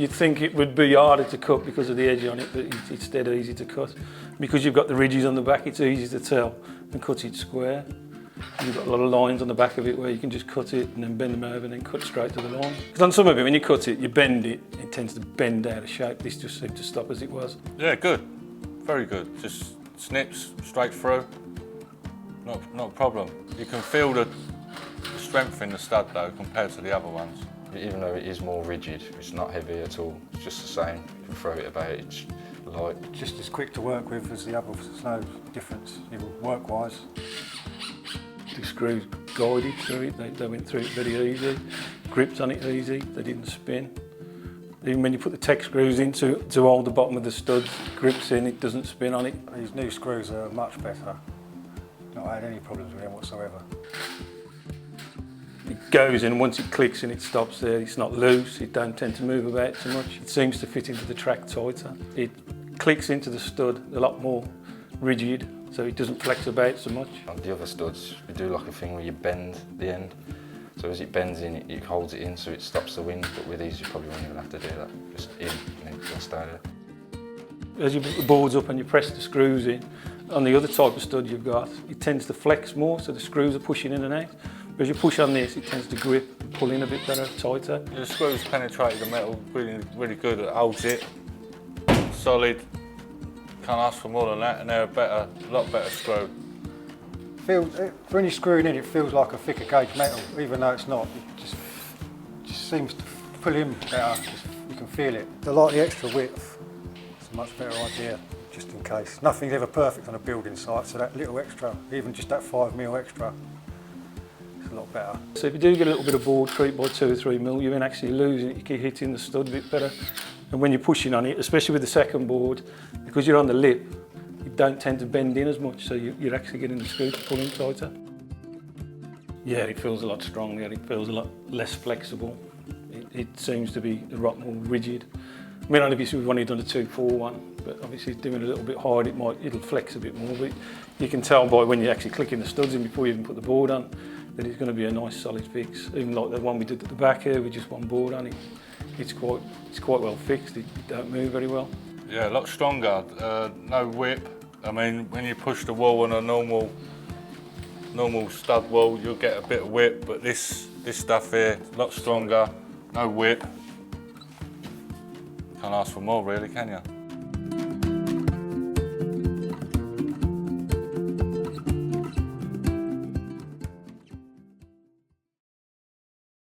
you'd think it would be harder to cut because of the edge on it, but it's dead easy to cut. Because you've got the ridges on the back, it's easy to tell and cut it square. You've got a lot of lines on the back of it where you can just cut it and then bend them over and then cut straight to the line. Because on some of it, when you cut it, you bend it, it tends to bend out of shape. This just seemed to stop as it was. Yeah, good. Very good. Just snips straight through. Not a problem. You can feel the strength in the stud though compared to the other ones. Even though it is more rigid, it's not heavy at all. It's just the same. You can throw it about, it's light. Just as quick to work with as the other, there's no difference, work-wise. The screws guided through it, they went through it very easy. Gripped on it easy, they didn't spin. Even when you put the tech screws in to hold the bottom of the studs, grips in, it doesn't spin on it. These new screws are much better. Not had any problems with them whatsoever. It goes in, once it clicks and it stops there, it's not loose, it don't tend to move about too much. It seems to fit into the track tighter. It clicks into the stud a lot more rigid, so it doesn't flex about so much. On the other studs, we do like a thing where you bend the end. So as it bends in, it holds it in so it stops the wind, but with these you probably won't even have to do that. Just in, and it'll stay there. As you put the boards up and you press the screws in, on the other type of stud you've got, it tends to flex more, so the screws are pushing in and out. As you push on this, it tends to grip and pull in a bit better, tighter. The screws penetrate the metal really good. It holds it solid. Can't ask for more than that, and they're a lot better screw. When you're screwing in, it feels like a thicker gauge metal, even though it's not. It just seems to pull in better. You can feel it. I like the extra width. It's a much better idea, just in case. Nothing's ever perfect on a building site, so that little extra, even just that 5mm extra, a lot better. So if you do get a little bit of board creep by 2 or 3mm, you're actually losing it, you keep hitting the stud a bit better. And when you're pushing on it, especially with the second board, because you're on the lip, you don't tend to bend in as much, so you're actually getting the screw to pull in tighter. Yeah, it feels a lot stronger, it feels a lot less flexible. It seems to be a lot more rigid. I mean, obviously we've only done a 2-4 one, but obviously doing it a little bit hard, it'll flex a bit more, but you can tell by when you're actually clicking the studs in before you even put the board on, that it's going to be a nice solid fix. Even like the one we did at the back here with just one board on it, it's quite well fixed. It don't move very well. Yeah, a lot stronger. No whip. I mean, when you push the wall on a normal stud wall, you'll get a bit of whip, but this stuff here, a lot stronger. No whip. Can't ask for more, really, can you?